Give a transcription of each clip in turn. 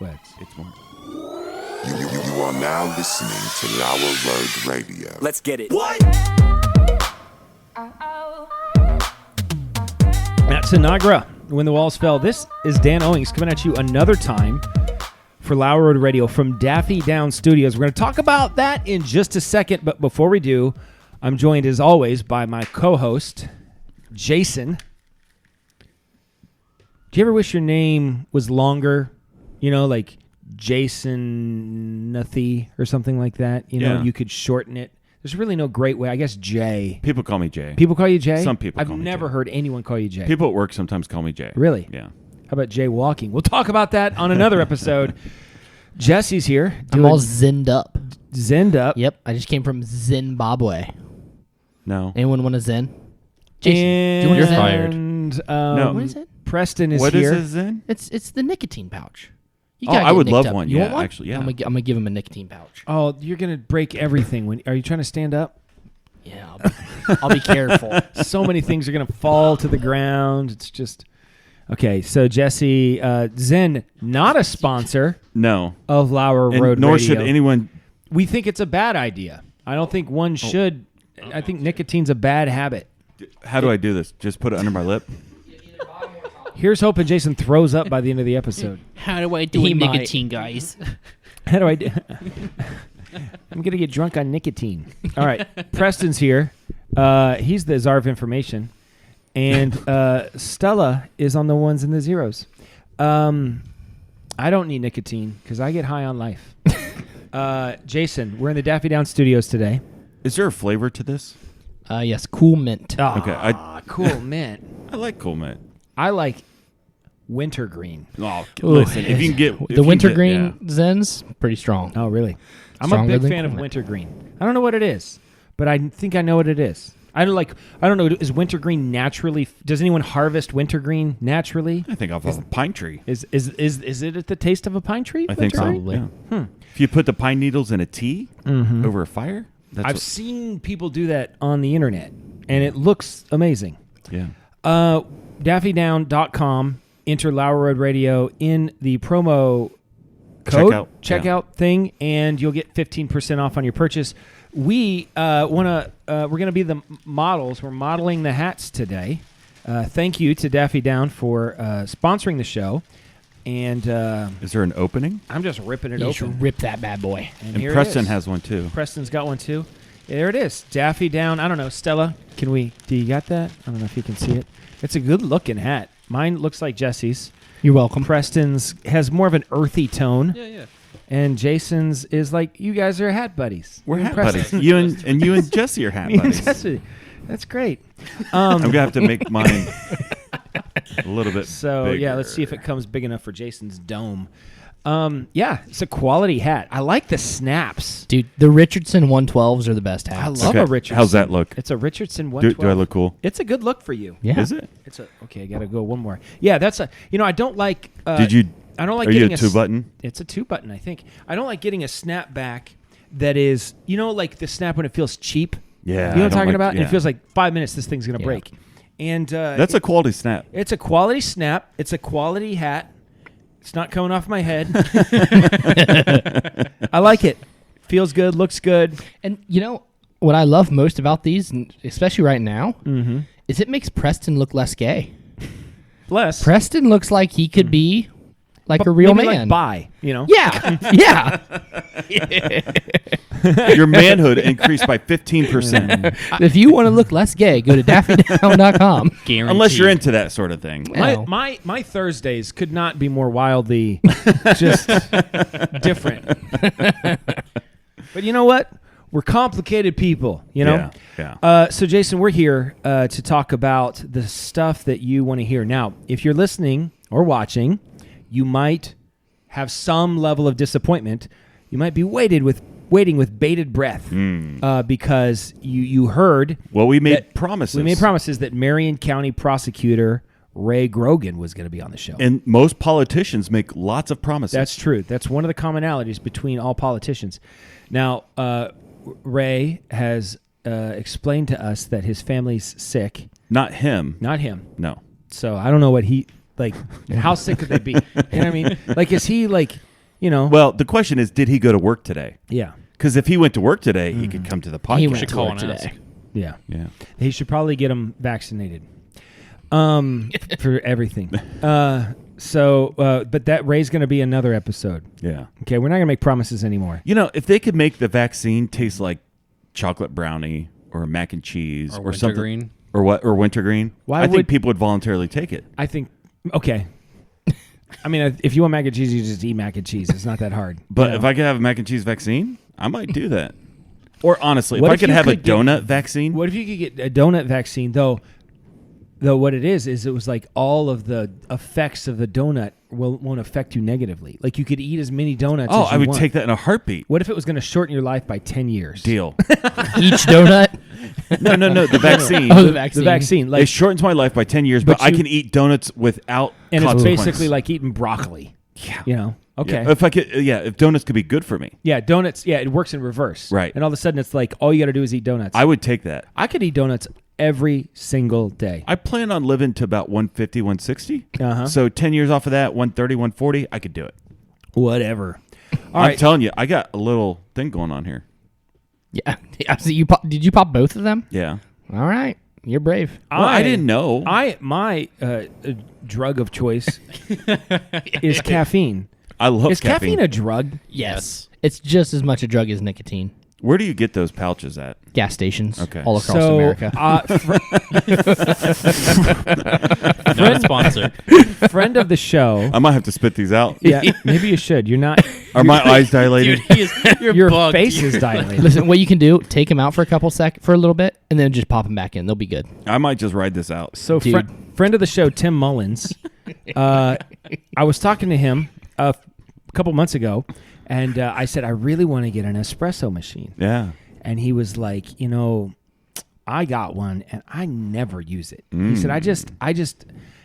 What? It's more. You are now listening to LauerRoadRadio. Let's get it. Matt Sinagra, When the Walls Fell. This is Dan Owings coming at you another time for Lauer Road Radio from Daffy Down Studios. We're going to talk about that in just a second, but before we do, I'm joined as always by my co-host, Jason. Do you ever wish your name was longer? You know, like Jason Nuthy or something like that. You know, you could shorten it. There's really no great way. I guess Jay. People call me Jay. People call you Jay? Some people I've call me never Jay. heard anyone call you Jay. People at work sometimes call me Jay. Really? Yeah. How about Jay walking? We'll talk about that on another episode. Jesse's here. I'm all zinned up. Zinned up. Yep, I just came from Zimbabwe. No. Anyone want a Zen? Jason, And, do you want You're a Zen? fired. No. What is it? Preston is What here. is this in? It's the nicotine pouch. You Oh, gotta I get would nicked love up. one. You Yeah, want one? actually, yeah. I'm gonna give him a nicotine pouch. Oh, you're going to break everything. Are you trying to stand up? Yeah, I'll be careful. So many things are going to fall to the ground. It's just... Okay, so Jesse, Zen, not a sponsor No. of Lauer And Road nor Radio. should anyone. We think it's a bad idea. I don't think one should. I think nicotine's a bad habit. How do I do this? Just put it under my lip? Here's hoping Jason throws up by the end of the episode. How do I do He nicotine, guys? How do I do? I'm going to get drunk on nicotine. All right. Preston's here. He's the czar of information. And Stella is on the ones and the zeros. I don't need nicotine because I get high on life. Jason, we're in the Daffy Down Studios today. Is there a flavor to this? Yes, cool mint. Okay, Cool, mint. I like Cool Mint. I like wintergreen. Oh, Ooh, listen, if you can get... if you the can wintergreen get- Zens, pretty strong. Oh, really? I'm a Stronger big than fan of Cool Mint. wintergreen. I don't know what it is, but I think I know what it is. I don't know. Is wintergreen naturally? Does anyone harvest wintergreen naturally? I think off of a pine tree. Is it at the taste of a pine tree? I think so. wintergreen? Yeah. If you put the pine needles in a tea over a fire, that's I've what- seen people do that on the internet, and it looks amazing. yeah. DaffyDown.com. Enter Lauer Road Radio in the promo code checkout thing, and you'll get 15% off on your purchase. We we're gonna be the models. We're modeling the hats today. Thank you to Daffy Down for sponsoring the show. And Is there an opening? I'm just ripping it You open. should rip that bad boy. And And here it Preston is. has one too. Preston's got one too. There it is. Daffy Down. I don't know. Stella, do you got that? I don't know if you can see it. It's a good looking hat. Mine looks like Jesse's. You're welcome. Preston's has more of an earthy tone. Yeah. And Jason's is like, you guys are hat buddies. We're You hat and Preston. buddies. You and Jesse are hat Me and buddies. Jesse. That's great. I'm going to have to make mine a little bit So, bigger. yeah, let's see if it comes big enough for Jason's dome. Yeah, it's a quality hat. I like the snaps. Dude, the Richardson 112s are the best hats. I love a Okay, Richardson. how's that look? It's a Richardson Do 112. I look cool? It's a good look for you. Yeah. Is it? It's a okay. I gotta go one more. Yeah, that's a. I don't like. Did you... I don't like Are you getting a 2-button? It's a 2-button, I think. I don't like getting a snapback that is, like the snap when it feels cheap. Yeah. You know I what I'm don't talking like- about? yeah. It feels like 5 minutes. This thing's gonna Yeah. break. And That's a quality snap. It's a quality snap. It's a quality hat. It's not coming off my head. I like it. Feels good. Looks good. And what I love most about these, and especially right now, is it makes Preston look less gay. Bless. Preston looks like he could be like a real Maybe man. Like bi, Yeah, yeah. Your manhood increased by 15%. If you want to look less gay, go to daffydown.com. Guaranteed. Unless you're into that sort of thing. Well. My Thursdays could not be more wildly just different. But you know what? We're complicated people, Yeah. So, Jason, we're here to talk about the stuff that you want to hear. Now, if you're listening or watching, you might have some level of disappointment. You might be waiting with bated breath because you heard. Well, we made that- promises. We made promises that Marion County Prosecutor Ray Grogan was going to be on the show. And most politicians make lots of promises. That's true. That's one of the commonalities between all politicians. Now, Ray has explained to us that his family's sick. Not him. Not him. No. So I don't know what he like. How sick could they be? You know what I mean? Like, is he like? Well, the question is, did he go to work today? Yeah. Because if he went to work today, he could come to the podcast. He went should to call work and today. ask. Yeah. Yeah. He should probably get him vaccinated. For everything. But that Ray's going to be another episode. Yeah. Okay, we're not going to make promises anymore. If they could make the vaccine taste like chocolate brownie or mac and cheese or something, wintergreen. or wintergreen, I think people would voluntarily take it. I think, okay. I mean, if you want mac and cheese, you just eat mac and cheese. It's not that hard. But if I could have a mac and cheese vaccine, I might do that. Or honestly, What if I if could you have a could get- donut vaccine, What if you could get a donut vaccine, though what it is it was like all of the effects of the donut won't affect you negatively. Like you could eat as many donuts as you I would want. take that in a heartbeat. What if it was going to shorten your life by 10 years? Deal. Each donut. No, the vaccine. Oh, the The vaccine. vaccine. It Like, shortens my life by 10 years, But but I you- can eat donuts without and it's consequence. basically like eating broccoli. Yeah. Okay. Yeah. If I could, if donuts could be good for me, Yeah, donuts. Yeah, it works in reverse. Right. And all of a sudden, it's like all you got to do is eat donuts. I would take that. I could eat donuts every single day. I plan on living to about 150, 160. Uh-huh. So 10 years off of that, 130, 140, I could do it. Whatever. All I'm right. telling you, I got a little thing going on here. Yeah. So did you pop both of them? Yeah. All right. You're brave. Well, I didn't know. My drug of choice is caffeine. I love Is caffeine a drug? Yes. It's just as much a drug as nicotine. Where do you get those pouches at? Gas stations. Okay. All across So, America. Not a sponsor. Friend of the show. I might have to spit these out. Yeah, maybe you should. You're not. Are my eyes dilated? You're Your bugged. face is dilated. Listen, what you can do, take them out for a little bit, and then just pop them back in. They'll be good. I might just ride this out. So, Dude. friend of the show, Tim Mullins. I was talking to him a couple months ago, and I said I really want to get an espresso machine. Yeah. And he was like, I got one and I never use it. He said,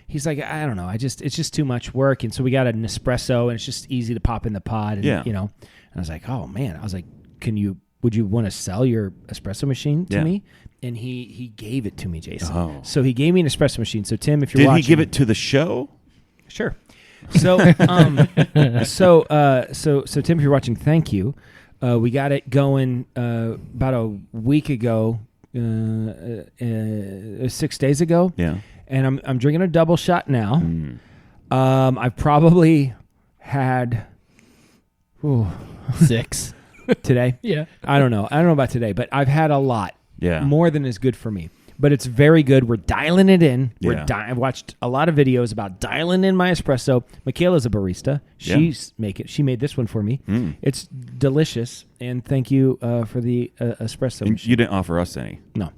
he's like, I don't know. It's just too much work. And so we got an espresso and it's just easy to pop in the pod. And, Yeah. and I was like, oh man, would you want to sell your espresso machine to Yeah. me? And he gave it to me, Jason. Oh. So he gave me an espresso machine. So Tim, if you're Did watching. he give it to the show? Sure. So, so Tim, if you're watching, thank you. We got it going about a week ago, 6 days ago. Yeah. And I'm drinking a double shot now. I've probably had 6. today. Yeah. I don't know about today, but I've had a lot. Yeah. More than is good for me. But it's very good. We're dialing it in. Yeah. I've watched a lot of videos about dialing in my espresso. Michaela's a barista. She made this one for me. It's delicious. And thank you for the espresso And machine. you didn't offer us any. No.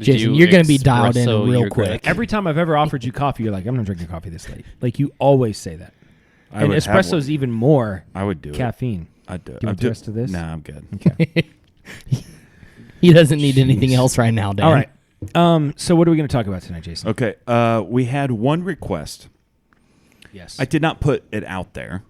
Jason, you're going to be dialed in espresso real your quick. crack? Every time I've ever offered you coffee, you're like, I'm not drinking coffee this late. Like you always say that. I And would have espresso's one. even more I would do caffeine. it. I'd do it. Do you want the rest of this? Nah, I'm good. Okay. He doesn't need anything else right now, Dan. All right. So what are we going to talk about tonight, Jason? Okay. We had one request. Yes. I did not put it out there,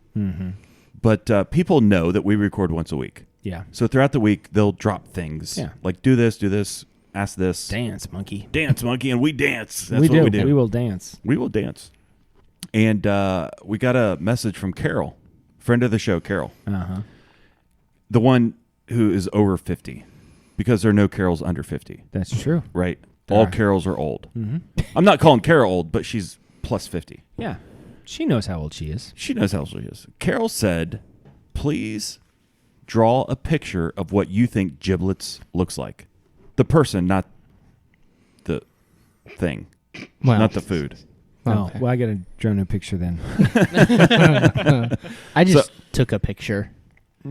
but people know that we record once a week. Yeah. So throughout the week, they'll drop things. Yeah. Like do this, ask this. Dance, monkey. Dance, monkey, and we dance. That's we what do. we do. We will dance. We will dance. And we got a message from Carol, friend of the show, Carol. Uh-huh. The one who is over 50, because there are no Carols under 50, That's true. right? There All are. Carols are old. Mm-hmm. I'm not calling Carol old, but she's plus 50. Yeah. She knows how old she is. She knows how old she is. Carol said, please draw a picture of what you think Giblets looks like. The person, not the thing, Well, not the food. Oh, Okay. well, I got to draw a picture then. I just took a picture.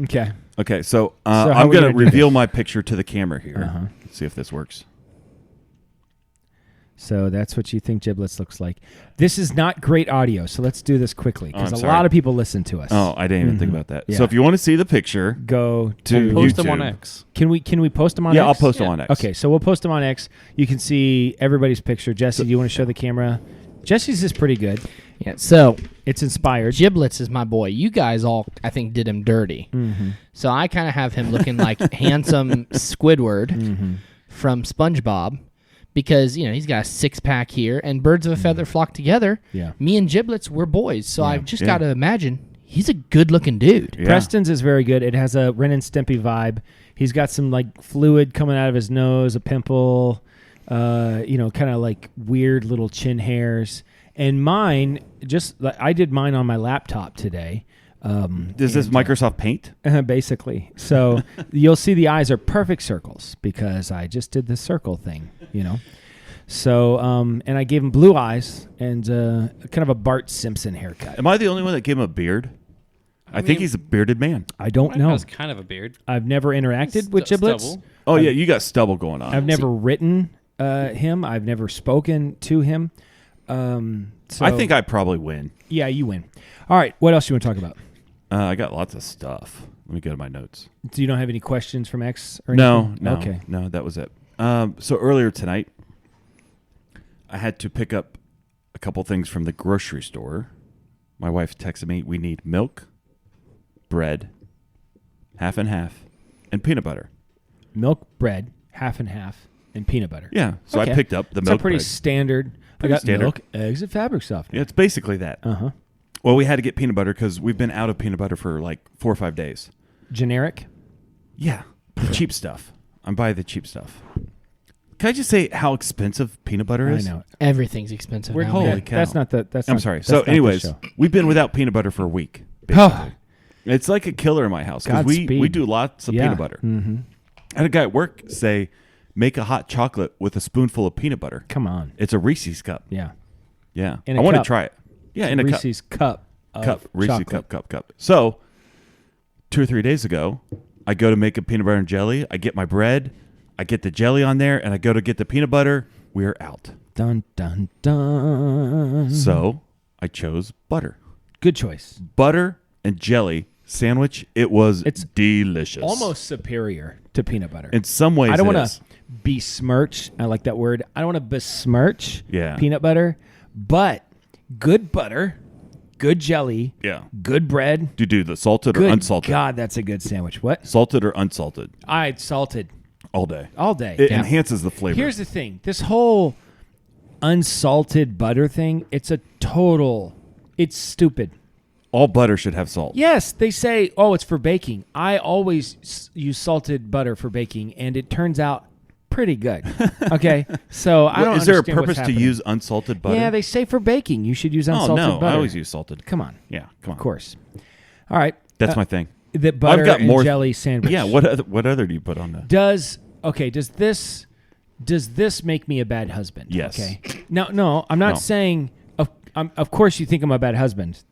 Okay. Okay, so, So how I'm are we going to gonna do reveal this? my picture to the camera here. Uh-huh. See if this works. So that's what you think Giblets looks like. This is not great audio, so let's do this quickly Oh, because I'm a sorry. lot of people listen to us. Oh, I didn't even think Mhm. about that. Yeah. So if you want to see the picture, Go to to Post them on YouTube. X. Can we post them on yeah, X? I'll post them on X. Okay, so we'll post them on X. You can see everybody's picture. Jesse, do you want to show the camera? Jesse's is pretty good. Yeah. So It's inspired. Giblets is my boy. You guys all, I think, did him dirty. Mm-hmm. So I kind of have him looking like handsome Squidward Mm-hmm. from SpongeBob because, he's got a six-pack here and birds of a feather flock together. Yeah. Me and Giblets, we're boys. So I've just Yeah. got to imagine he's a good-looking dude. Yeah. Preston's is very good. It has a Ren and Stimpy vibe. He's got some like fluid coming out of his nose, a pimple, kind of like weird little chin hairs. And mine, I did mine on my laptop today. Is this Microsoft Paint? Basically. So you'll see the eyes are perfect circles because I just did the circle thing, So, and I gave him blue eyes and kind of a Bart Simpson haircut. Am I the only one that gave him a beard? I think he's a bearded man. I don't Mine know. has kind of a beard. I've never interacted with Giblets. Stubble. Oh, yeah, you got stubble going on. I've never written him. I've never spoken to him. So I think I probably win. Yeah, you win. All right. What else do you want to talk about? I got lots of stuff. Let me go to my notes. Do you don't have any questions from X or anything? No. Okay. No, that was it. So earlier tonight, I had to pick up a couple things from the grocery store. My wife texted me, we need milk, bread, half and half, and peanut butter. Milk, bread, half and half, and peanut butter. Yeah. So Okay. I picked up the It's milk a pretty bread. standard. Pretty I got standard. milk, eggs, and fabric softener. Yeah, it's basically that. Uh-huh. Well, we had to get peanut butter because we've been out of peanut butter for like 4 or 5 days. Generic? Yeah. The cheap stuff. I'm buying the cheap stuff. Can I just say how expensive peanut butter is? I know. Everything's expensive. We're now, Holy man. that- cow. That's not the. That's I'm not, sorry. that's So not the anyways, show. we've been without peanut butter for a week. Oh, basically. It's like a killer in my house because Godspeed. we do lots of yeah. peanut butter. Mm-hmm. I had a guy at work say, make a hot chocolate with a spoonful of peanut butter. Come on. It's a Reese's cup. Yeah. Yeah. In I a want to cup. try it. Yeah, in a Reese's cup. cup. of Reese's chocolate. cup. So 2 or 3 days ago, I go to make a peanut butter and jelly. I get my bread. I get the jelly on there, and I go to get the peanut butter. We're out. Dun dun dun. So I chose butter. Good choice. Butter and jelly sandwich. It was It's delicious. Almost superior to peanut butter. In some ways, I don't it want is. to besmirch. I like that word. I don't want to besmirch Yeah. peanut butter, but good butter, good jelly, Yeah. good bread, Do you do the salted or good unsalted? God, that's a good sandwich. What? Salted or unsalted? I'd salted All day. all day. It Yeah. enhances the flavor. Here's the thing. This whole unsalted butter thing, it's stupid. All butter should have salt. Yes, they say, oh, it's for baking. I always use salted butter for baking, and it turns out pretty good. Okay, so I don't Is there a understand what's purpose to happening. use unsalted butter? Yeah, they say for baking you should use Oh, unsalted no. butter. I always use salted. Come on, Yeah, come on. of course. All right, That's my thing. the butter got and more- jelly sandwich. Yeah, what other do you put on that? Does this make me a bad husband? Yes. Okay. No, I'm not No. saying. Of course, you think I'm a bad husband.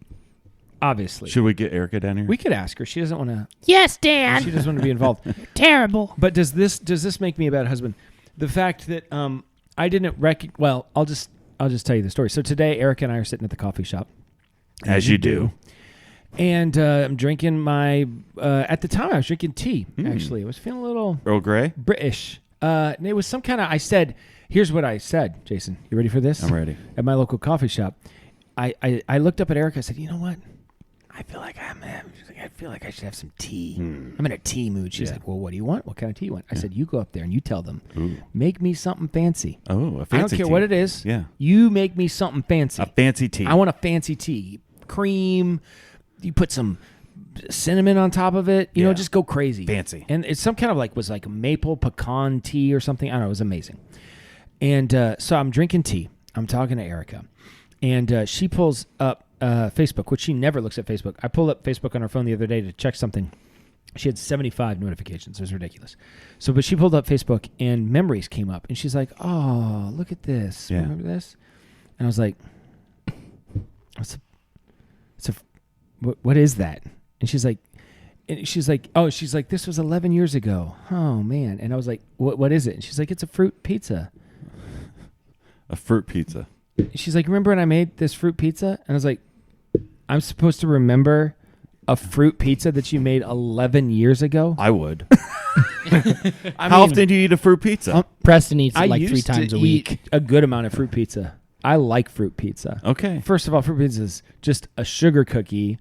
Obviously, Should we get Erica down here? we could ask her. She doesn't want to. Yes, Dan. She doesn't want to be involved. Terrible. But does this make me a bad husband? The fact that I didn't well, I'll just tell you the story. So today, Erica and I are sitting at the coffee shop, As you do. and I'm drinking my. At the time, I was drinking tea. Actually, I was feeling a little Earl Grey? British. And it was some kind of. I said, "Here's what I said, Jason. You ready for this?" I'm ready. At my local coffee shop, I looked up at Erica. I said, "You know what? I feel like I should have some tea. I'm in a tea mood." She's like, "Well, what do you want? What kind of tea you want?" I said, "You go up there and you tell them, make me something fancy. Oh, a fancy I don't care tea. what it is. Yeah. You make me something fancy. A fancy tea. I want a fancy tea. Cream. You put some cinnamon on top of it. You know, Yeah. just go crazy. Fancy. And it's some kind of was like maple pecan tea or something. I don't know. It was amazing. And so I'm drinking tea. I'm talking to Erica. And she pulls up Facebook, which she never looks at Facebook. I pulled up Facebook on her phone the other day to check something. She had 75 notifications. It was ridiculous. But she pulled up Facebook and memories came up. And she's like, oh, look at this. Yeah. Remember this? And I was like, what is that? And she's like, this was 11 years ago. Oh, man. And I was like, what is it? And she's like, it's a fruit pizza. A fruit pizza. She's like, remember when I made this fruit pizza? And I was like, I'm supposed to remember a fruit pizza that you made 11 years ago? I would. I How mean, often do you eat a fruit pizza? Preston eats I it like used 3 times to a week. eat a good amount of fruit pizza. I like fruit pizza. Okay. First of all, fruit pizza is just a sugar cookie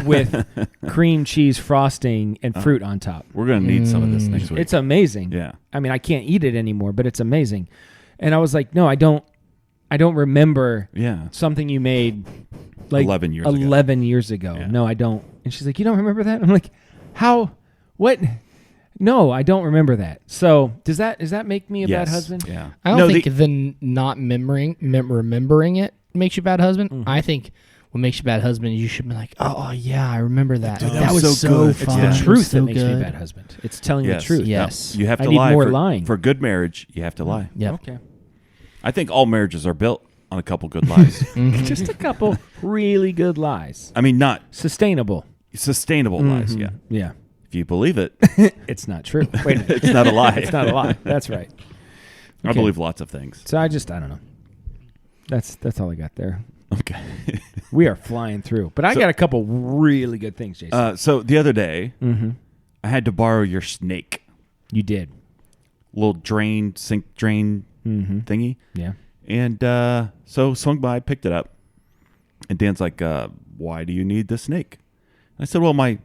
with cream cheese frosting and fruit on top. We're going to need some of this next week. It's amazing. Yeah. I mean, I can't eat it anymore, but it's amazing. And I was like, no, I don't I don't remember Yeah. something you made like 11 years ago. 11 years ago. Yeah. No, I don't. And she's like, you don't remember that? I'm like, how? What? No, I don't remember that. So does that make me a bad husband? Yeah. I don't think the not remembering it makes you a bad husband. Mm-hmm. I think what makes you a bad husband is you should be like, oh yeah, I remember that. Dude, that was so good. It's fun. the It was truth so that makes me a good. bad husband. It's telling Yes. the truth. Yes. No, you have to I need lie. more for, lying. For good marriage, you have to lie. Yep. Okay. I think all marriages are built on a couple good lies. Just a couple really good lies. I mean, not Sustainable. sustainable lies. Yeah. Yeah. If you believe it, It's not true. Wait a minute. it's not a lie. It's not a lie. That's right. I Okay. believe lots of things. So I don't know. That's all I got there. Okay. We are flying through. But I So- got a couple really good things, Jason. So the other day, Mm-hmm. I had to borrow your snake, You did. little sink drain thingy. Yeah. And so swung by, picked it up, and Dan's like, "Why do you need the snake?" I said, "Well, my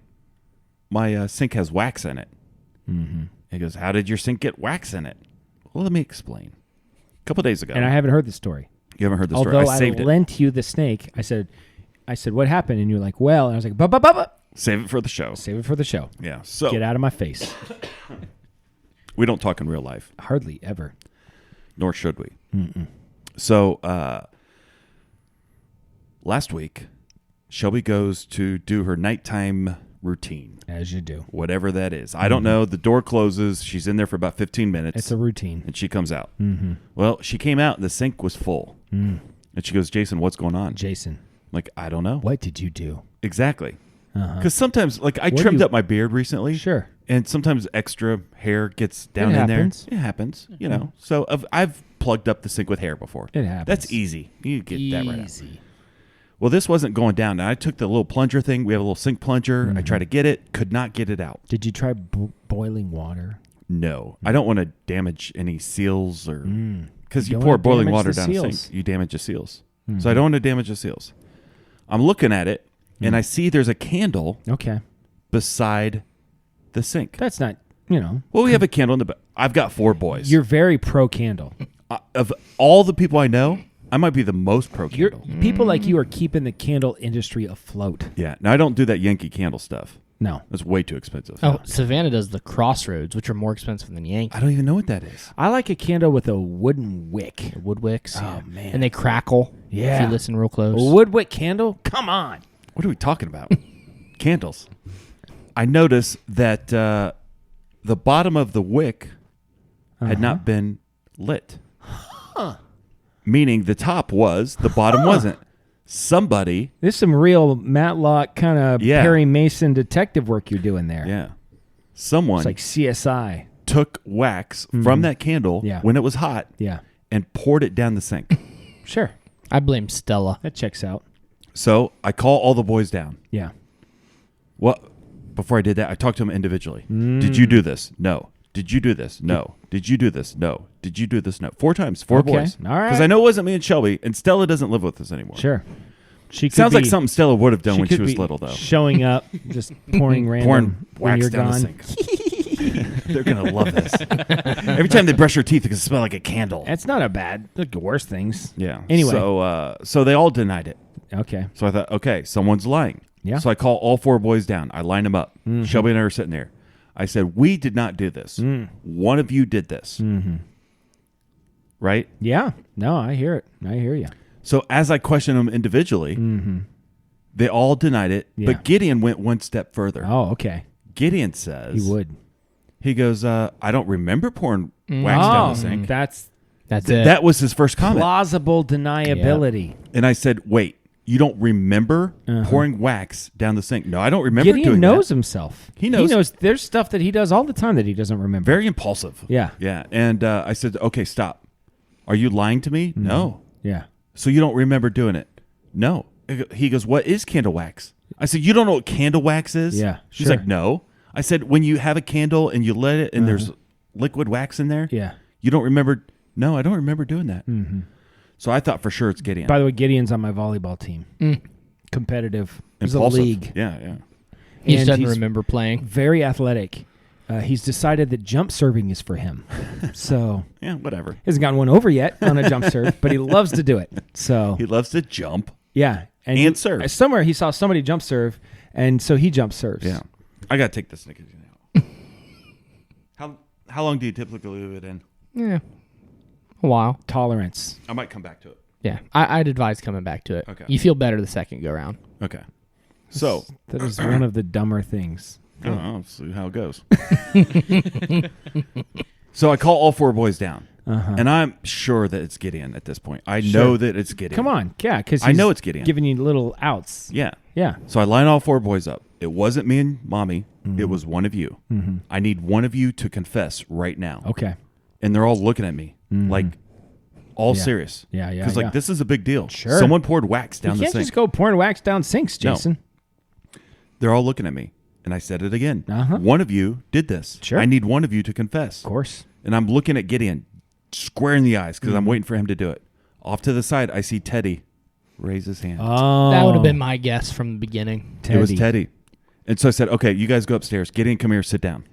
sink has wax in it." Mm-hmm. He goes, "How did your sink get wax in it?" Well, let me explain. A couple days ago, And I haven't heard the story. you haven't heard the story. Although I saved it. lent you the snake, I said, what happened? And you're like, well, and I was like, ba. Save it for the show. Save it for the show. Yeah. So Get out of my face. we don't talk in real life, Hardly ever. nor should we. So last week, Shelby goes to do her nighttime routine, As you do. whatever that is. I don't know. The door closes. She's in there for about 15 minutes. It's a routine. and she comes out. Mm-hmm. Well, she came out and the sink was full. And she goes, "Jason, what's going on?" Jason, I'm like, I don't know. what did you do? Exactly. Uh-huh. Because sometimes, like, I What trimmed do you- up my beard recently. Sure. And sometimes extra hair gets down It in happens. there. It happens, you know. So I've plugged up the sink with hair before. It happens. That's easy. You get that right out. Easy. Well, this wasn't going down. Now, I took the little plunger thing. We have a little sink plunger. I tried to get it. Could not get it out. Did you try boiling water? No. I don't want to damage any seals or... Because you don't pour wanna boiling damage water the down a seals. sink, you damage the seals. So I don't want to damage the seals. I'm looking at it, and I see there's a candle Okay. beside the sink. That's not, you know. Well, we have a candle in the back. I've got 4 boys. You're very pro candle. Of all the people I know, I might be the most pro You're, candle. people like you are keeping the candle industry afloat. Yeah. Now, I don't do that Yankee candle stuff. No. That's way too expensive. Oh, Savannah does the Crossroads, which are more expensive than Yankee. I don't even know what that is. I like a candle with a wooden wick. The wood wicks. Oh, yeah. man. And they crackle. Yeah. If you listen real close. A wood wick candle? Come on. What are we talking about? Candles. I noticed that the bottom of the wick had not been lit. Meaning the top was, the bottom wasn't. Somebody, This is some real Matlock kind of Yeah. Perry Mason detective work you're doing there. yeah, someone It's like CSI. took wax from that candle Yeah. when it was hot Yeah. and poured it down the sink. Sure. I blame Stella. That checks out. So I call all the boys down. Yeah. Well, before I did that, I talked to them individually. Did you do this? No. Did you do this? No. Did you do this? No. Did you do this? No. 4 times. 4 Okay. boys. All right. Because I know it wasn't me and Shelby, and Stella doesn't live with us anymore. Sure. She could Sounds like be- something Stella would have done when she could was be little, though. Showing up, just pouring random Pouring when wax you're down gone. the sink. They're going to love this. Every time they brush their teeth, it can smell like a candle. It's not a bad. Look at worse things. Yeah. Anyway. So they all denied it. Okay. So I thought, okay, someone's lying. Yeah. So I call all 4 boys down. I line them up. Shelby and I are sitting there. I said, we did not do this. One of you did this. Right? Yeah. No, I hear it. I hear you. So as I questioned them individually, they all denied it. Yeah. But Gideon went one step further. Oh, okay. Gideon says, He would. He goes, I don't remember pouring wax down the sink. That's That's it. That was his first comment. plausible deniability. And I said, wait, you don't remember pouring wax down the sink? No, I don't remember Gideon doing knows that. himself. He knows. There's stuff that he does all the time that he doesn't remember. Very impulsive. Yeah. Yeah. And I said, okay, stop. Are you lying to me? No. Yeah. So you don't remember doing it? No. He goes, what is candle wax? I said, you don't know what candle wax is? Yeah, She's sure. like, no. I said, when you have a candle and you lit it and there's liquid wax in there, Yeah. you don't remember? No, I don't remember doing that. So I thought for sure it's Gideon. By the way, Gideon's on my volleyball team. Competitive. There's a Impulsive. league. Yeah, yeah. he just and doesn't he's remember playing. Very athletic. he's decided that jump serving is for him. So Yeah, whatever. he hasn't gotten one over yet on a jump serve, but he loves to do it. So He loves to jump. yeah, And serve. Somewhere he saw somebody jump serve, and so he jump serves. Yeah. I got to take this nicotine out. How long do you typically leave it in? Yeah. A while. Tolerance. I might come back to it. Yeah. I'd advise coming back to it. Okay. You feel better the second go round. Okay. So, That is one of the dumber things. I don't know. See how it goes. So I call all 4 boys down. And I'm sure that it's Gideon at this point. I know that it's Gideon. Come on. Yeah, because I know it's Gideon. giving you little outs. Yeah. Yeah. So I line all 4 boys up. It wasn't me and Mommy. It was one of you. I need one of you to confess right now. Okay. And they're all looking at me like all Yeah. serious. Yeah, yeah, Because yeah. like this is a big deal. Sure. Someone poured wax You down the can't sink. just go pouring wax down sinks, No. Jason. They're all looking at me. And I said it again. Uh-huh. One of you did this. Sure. I need one of you to confess. Of course. And I'm looking at Gideon square in the eyes because I'm waiting for him to do it. Off to the side, I see Teddy raise his hand. Oh. That would have been my guess from the beginning. It was Teddy. And so I said, okay, you guys go upstairs. Gideon, come here, sit down.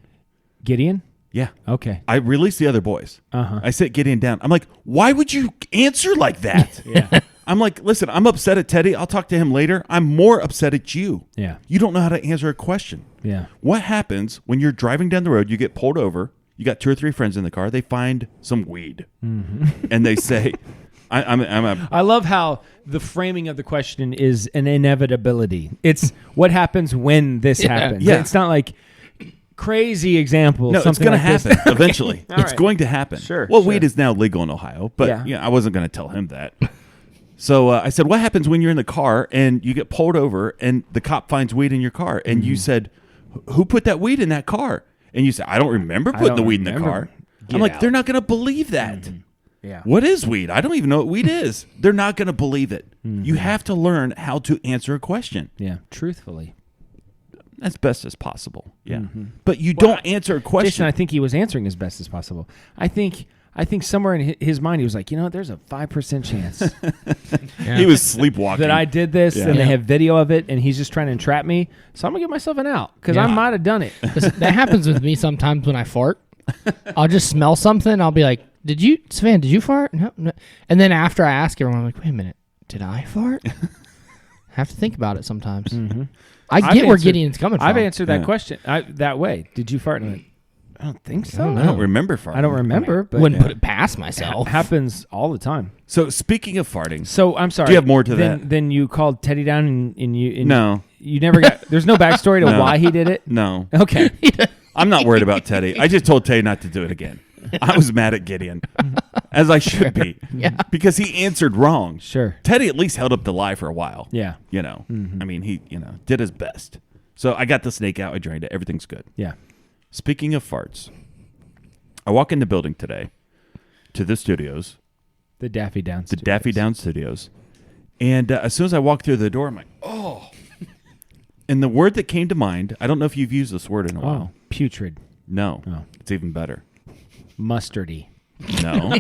Gideon? Yeah. Okay. I released the other boys. Uh-huh. I sit Gideon down. I'm like, why would you answer like that? Yeah. I'm like, listen, I'm upset at Teddy. I'll talk to him later. I'm more upset at you. Yeah. You don't know how to answer a question. Yeah. What happens when you're driving down the road, you get pulled over, you got 2 or 3 friends in the car, they find some weed, and they say, I love how the framing of the question is an inevitability. It's what happens when this happens. Yeah. It's not like crazy example. no, it's something going to like this. happen eventually. All It's right. going to happen. Sure, Well, sure. weed is now legal in Ohio, but Yeah. yeah, I wasn't going to tell him that. So I said, what happens when you're in the car and you get pulled over and the cop finds weed in your car? And you said, who put that weed in that car? And you said, I don't remember putting don't the weed in the remember. car. Get I'm like, out. they're not going to believe that. Yeah. What is weed? I don't even know what weed is. They're not going to believe it. You have to learn how to answer a question Yeah. Truthfully. as best as possible. Yeah. But you don't answer a question. Jason, I think he was answering as best as possible. I think somewhere in his mind he was like, there's a 5% chance He was sleepwalking. that I did this, Yeah. and they have video of it, and he's just trying to entrap me. So I'm gonna give myself an out because I Yeah. might have done it. Listen, that happens with me sometimes when I fart. I'll just smell something. I'll be like, Savannah, did you fart? No. And then after I ask everyone, I'm like, wait a minute, did I fart? I have to think about it sometimes. I I've get where answered- Gideon's coming from. I've answered that Yeah. question that way. Did you fart? And I went, I don't think so. don't I don't remember farting. I don't remember, but Wouldn't put it past myself. happens all the time. So speaking of farting, So I'm sorry. Do you have more to that? Then you called Teddy down and you. And No. You never got. There's no backstory to No. why he did it. no, Okay. I'm not worried about Teddy. I just told Teddy not to do it again. I was mad at Gideon, as I should be, because he answered wrong. Sure. Teddy at least held up the lie for a while. Yeah. I mean, he did his best. So I got the snake out. I drained it. Everything's good. Yeah. Speaking of farts, I walk in the building today to the studios, The Daffy Down. the Daffy Down Studios, and as soon as I walk through the door, I'm like, oh. And the word that came to mind, I don't know if you've used this word in a while. Oh, putrid, No, Oh. it's even better. mustardy. No.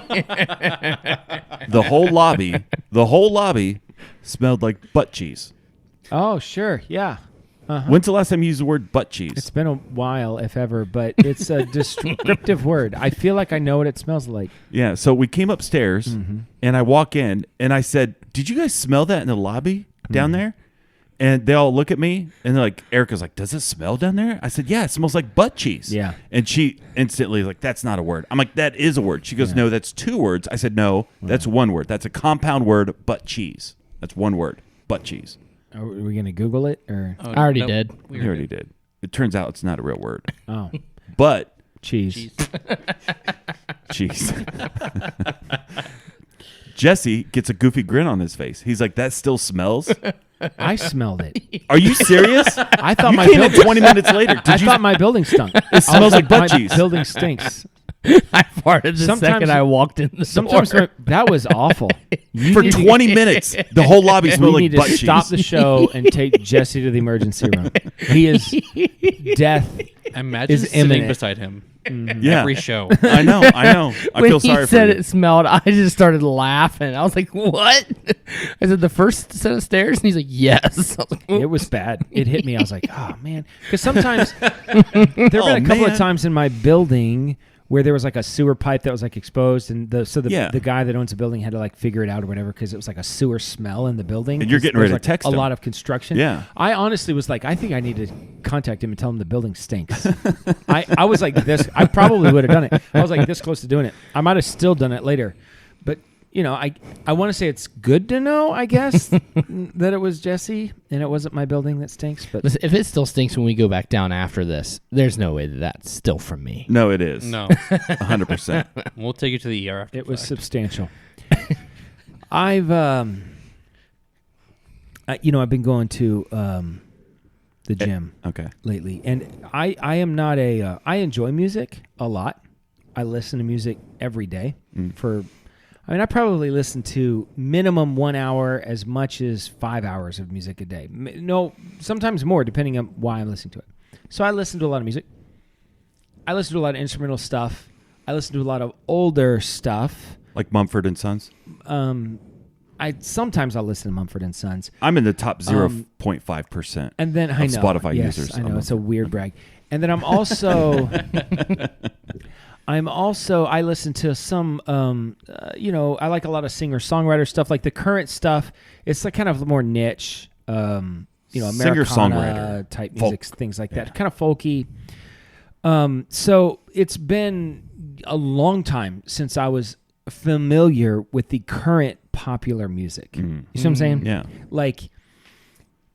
The whole lobby smelled like butt cheese. Oh, sure. Yeah. When's the last time you used the word butt cheese? It's been a while, if ever, but it's a descriptive word. I feel like I know what it smells like. Yeah, so we came upstairs, and I walk in, and I said, did you guys smell that in the lobby down there? And they all look at me, and they're like, Erica's like, does it smell down there? I said, yeah, it smells like butt cheese. Yeah. And she instantly like, that's not a word. I'm like, that is a word. She goes, no, that's 2 words. I said, no, that's 1 word. That's a compound word, butt cheese. That's 1 word, butt cheese. Are we going to Google it? Or Oh, I already nope. did. We You already did. It turns out it's not a real word. Oh, But cheese. cheese. Jesse gets a goofy grin on his face. He's like, that still smells? I smelled it. Are you serious? I thought You my came in building. 20 minutes later. I thought my building stunk. It smells like butt cheese. My building stinks. I farted the Sometimes- second I walked in the Sometimes door. that was awful. You For need to- 20 minutes, the whole lobby smelled we like need butt to cheese. stop the show and take Jesse to the emergency room. He is death. Imagine is sitting imminent. beside him. Yeah. Every show. I know. I when feel he sorry for said you. it smelled, I just started laughing. I was like, "What?" I said, "The first set of stairs," and he's like, "Yes." I was like, It was bad. It hit me. I was like, oh, man. Because sometimes there have been a couple of times in my building where there was like a sewer pipe that was like exposed, and the guy that owns the building had to like figure it out or whatever because it was like a sewer smell in the building. And you're getting ready to text a him. lot of construction. Yeah. I honestly was like, I think I need to contact him and tell him the building stinks. I was like this. I probably would have done it. I was like this close to doing it. I might have still done it later, but I want to say it's good to know, I guess, that it was Jesse and it wasn't my building that stinks. But listen, if it still stinks when we go back down after this, there's no way that that's still from me. No, it is. No. 100%. We'll take you to the ER after it was the fact. substantial. I've been going to the gym Okay. lately, and I am not a I enjoy music a lot. I listen to music every day I probably listen to minimum 1 hour as much as 5 hours of music a day. No, sometimes more depending on why I'm listening to it. So I listen to a lot of music. I listen to a lot of instrumental stuff. I listen to a lot of older stuff. Like Mumford and Sons? Sometimes I'll listen to Mumford and Sons. I'm in the top 0.5%. And then of I know Spotify yes, users. I know it's a weird brag. And then I'm also I listen to some I like a lot of singer-songwriter stuff. Like the current stuff, it's like kind of more niche, Americana Singer-songwriter. type Folk. music, things like that. Yeah. Kind of folky. So it's been a long time since I was familiar with the current popular music. You see what I'm saying? Yeah. Like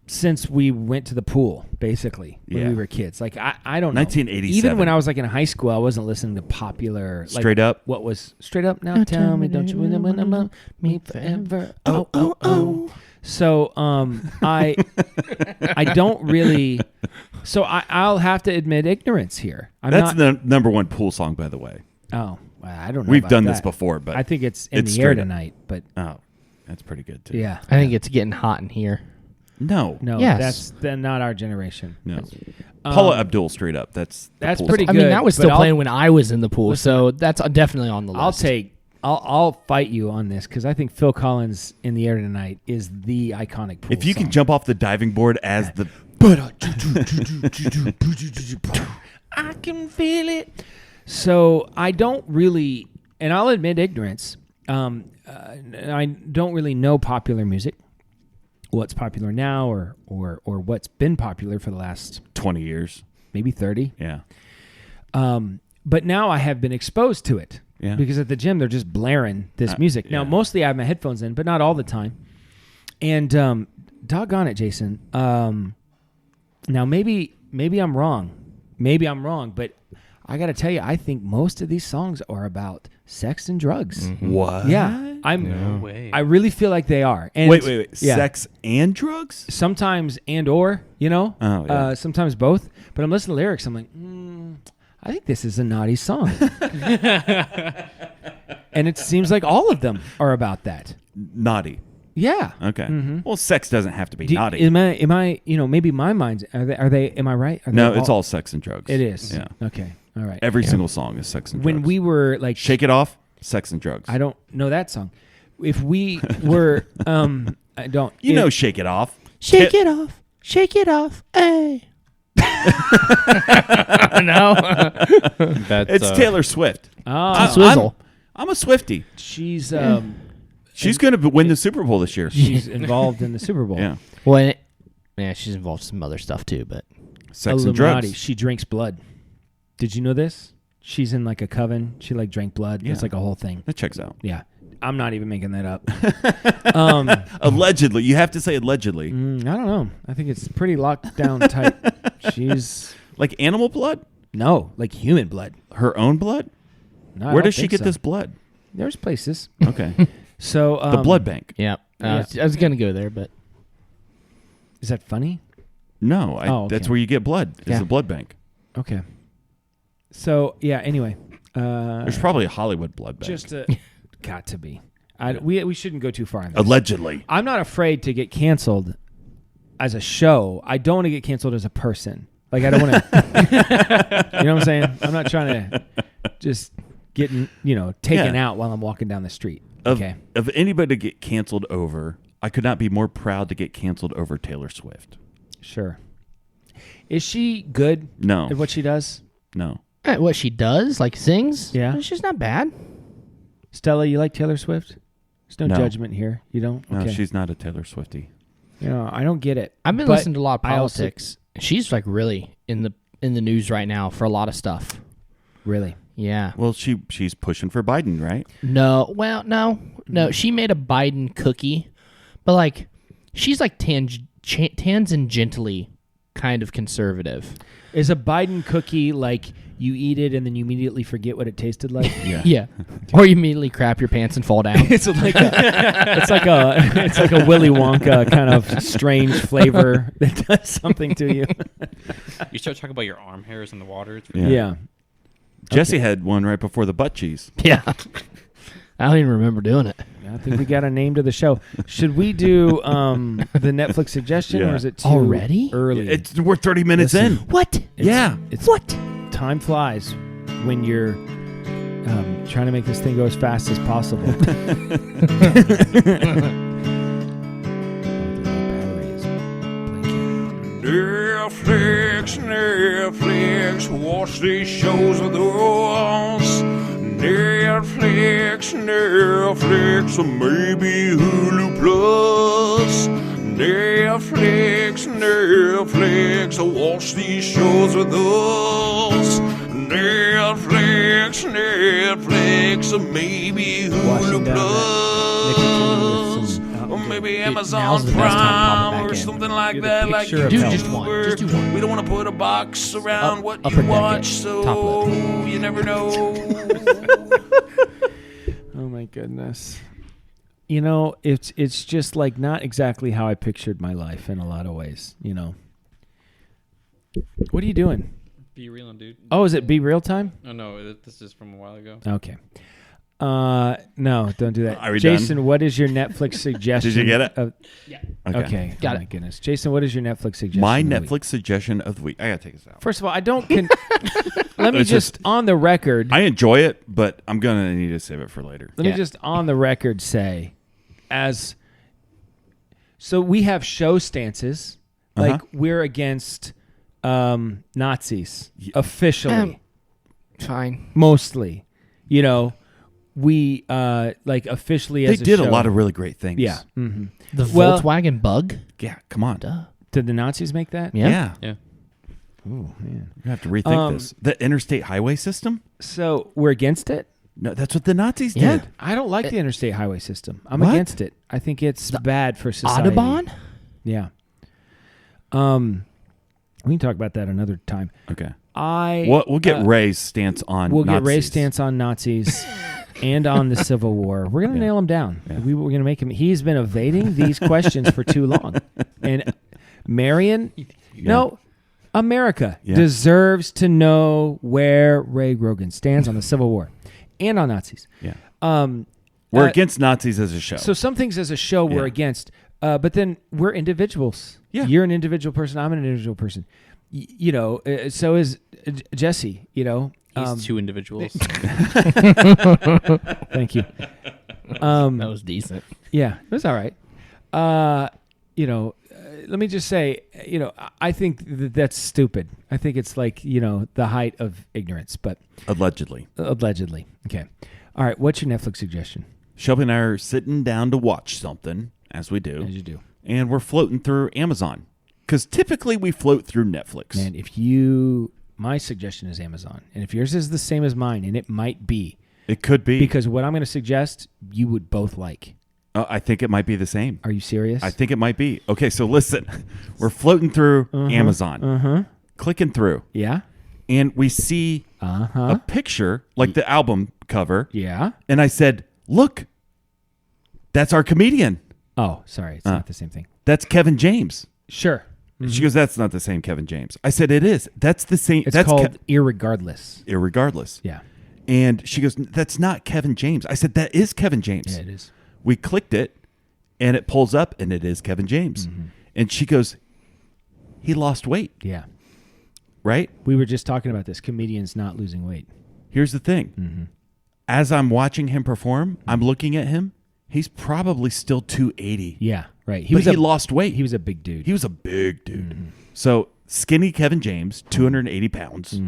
since we went to the pool, basically, when we were kids. Like, I don't know. 1987. Even when I was like in high school, I wasn't listening to popular. Like, Straight Up? What was Straight Up? Now tell me, don't you want to love me forever? Oh, oh, oh. So I don't really. So I'll have to admit ignorance here. That's the number one pool song, by the way. Oh, well, I don't know. We've about done that. this before, but I think it's in it's the air Straight Up. tonight. But Oh, that's pretty good, too. yeah, I think it's getting hot in here. No. no, Yes. that's not our generation. No. Paula Abdul, Straight Up. That's the that's pool pretty song. I mean, good, that was but still I'll- playing when I was in the pool, so that's definitely on the list. I'll fight you on this because I think Phil Collins in the air tonight is the iconic pool If you song. can jump off the diving board as the... I can feel it. So I don't really, and I'll admit ignorance. I don't really know popular music, what's popular now, or what's been popular for the last 20 years. maybe 30. Yeah. But now I have been exposed to it. Yeah. Because at the gym they're just blaring this music. Now yeah. mostly I have my headphones in, but not all the time. And doggone it, Jason. Now maybe I'm wrong. Maybe I'm wrong, but I got to tell you, I think most of these songs are about sex and drugs. What? Yeah, No way. I really feel like they are. And Wait. yeah. Sex and drugs? Sometimes Oh, yeah. sometimes both. But I'm listening to lyrics. I'm like, I think this is a naughty song. And it seems like all of them are about that. Naughty. Yeah. Okay. Well, sex doesn't have to be naughty. Am I? Maybe my mind's. Are they? Am I right? Are No, they it's all sex and drugs. It is. Yeah. Okay. All right. Every single song is sex and drugs. When we were like, Shake It Off, sex and drugs. I don't know that song. If we were, I don't. You know Shake It Off. Shake it off, shake it off, hey. No, That's, It's Taylor Swift. Oh, Swizzle. I'm a Swiftie. she's She's going to win the Super Bowl this year. she's involved in the Super Bowl. Yeah. Well, yeah, she's involved in some other stuff too, but Sex and Illuminati. drugs. She drinks blood. Did you know this? She's in like a coven. She like drank blood. Yeah. It's like a whole thing. That checks out. Yeah. I'm not even making that up. Allegedly. You have to say allegedly. I don't know. I think it's pretty locked down tight. She's Like animal blood? no, like human blood. Her own blood? No, I Where don't does she think get so. this blood? There's places. Okay. So The blood bank. yeah, Yeah. I was gonna go there, but Is that funny? No, Oh, okay. that's where you get blood. Is Yeah. the blood bank. Okay. So yeah. Anyway, There's probably a Hollywood blood bank. just got to be. We shouldn't go too far on this. Allegedly. I'm not afraid to get canceled as a show. I don't want to get canceled as a person. Like, I don't want to, you know what I'm saying? I'm not trying to just get, taken out while I'm walking down the street. Okay. Of anybody to get canceled over, I could not be more proud to get canceled over Taylor Swift. Sure. Is she good No. at what she does? No. What she does, like sings? Yeah. She's not bad. Stella, you like Taylor Swift? There's no No. judgment here. You don't? No, Okay. she's not a Taylor Swiftie. I don't get it. I've been But listening to a lot of I also- politics. She's like really in the news right now for a lot of stuff. Really? Yeah. Well, she's pushing for Biden, right? No. Well, no. She made a Biden cookie, but like she's like tangentially kind of conservative. Is a Biden cookie like you eat it and then you immediately forget what it tasted like? Yeah. Or you immediately crap your pants and fall down. It's like a Willy Wonka kind of strange flavor that does something to you. You start talking about your arm hairs in the water. It's Yeah. Yeah. Jesse had one right before the butt cheese. Yeah. I don't even remember doing it. I think we got a name to the show. Should we do the Netflix suggestion, Yeah. or is it too Already? early? We're 30 minutes Listen. in. What? It's What? time flies when you're trying to make this thing go as fast as possible. Netflix, watch these shows with us. Netflix, or maybe Hulu Plus. Netflix, watch these shows with us. Netflix, or maybe Washing Hulu down Plus. that Or maybe Dude, Amazon now's the best time to pop it Prime back or in. something like Do the that. Like picture of Dude, health. just one. Just do one. We don't want to put a box around what upper you deck watch, it. so Top lip. you never know. Oh my goodness. It's just like not exactly how I pictured my life in a lot of ways, What are you doing? Be real, dude. Oh, is it Be Real time? Oh no, this is from a while ago. Okay. No, don't do that. Are we Jason, done? what is your Netflix suggestion? Did you get it? Yeah. Okay. Got oh it. my goodness. Jason, what is your Netflix suggestion? My of the Netflix week? suggestion of the week. I got to take this out. First of all, I don't let me It's just on the record. I enjoy it, but I'm going to need to save it for later. Let me Yeah. just on the record say, so we have show stances, like we're against Nazis officially, Fine. mostly. We like officially They as a did show. a lot of really great things. Yeah. Mm-hmm. The Well- Volkswagen Bug? Yeah, come on. Duh. Did the Nazis make that? Yeah. Yeah. Oh man. You have to rethink Um, this. The interstate highway system? So we're against it. No, that's what the Nazis Yeah. did. I don't like the interstate highway system. I'm What? against it. I think it's bad for society. Audubon? Yeah. We can talk about that another time. Okay. We'll We'll get Ray's stance on We'll Nazis. get Ray's stance on Nazis and on the Civil War. We're gonna nail him down. Yeah. We're gonna make him. He's been evading these questions for too long. And Marion, no, America Yeah. deserves to know where Ray Grogan stands on the Civil War and on Nazis. Yeah. Um, We're uh, against Nazis as a show. So some things as a show we're Yeah. against, but then we're individuals. Yeah. You're an individual person. I'm an individual person. So is Jesse. He's two individuals. Thank you. That was decent. Yeah, it was all right. Let me just say, I think that's stupid. I think it's like, the height of ignorance, but Allegedly. allegedly. Okay. All right. What's your Netflix suggestion? Shelby and I are sitting down to watch something, as we do, As you do. and we're floating through Amazon. Because typically we float through Netflix. Man, my suggestion is Amazon. And if yours is the same as mine, and it might be, It could be. because what I'm going to suggest, you would both like. I think it might be the same. Are you serious? I think it might be. Okay, so listen. We're floating through Amazon, clicking through, Yeah? and we see a picture, like the album cover, Yeah? and I said, look, that's our comedian. Oh, sorry. It's not the same thing. That's Kevin James. Sure. And she goes, that's not the same Kevin James. I said, it is. That's the same. It's that's called Irregardless. Irregardless. Yeah. And she goes, that's not Kevin James. I said, that is Kevin James. Yeah, it is. We clicked it, and it pulls up, and it is Kevin James. And she goes, he lost weight. Yeah. right? We were just talking about this. Comedians not losing weight. Here's the thing. Mm-hmm. As I'm watching him perform, I'm looking at him. He's probably still 280. Yeah, right. He lost weight. He was a big dude. He was a big dude. So skinny Kevin James, 280 pounds,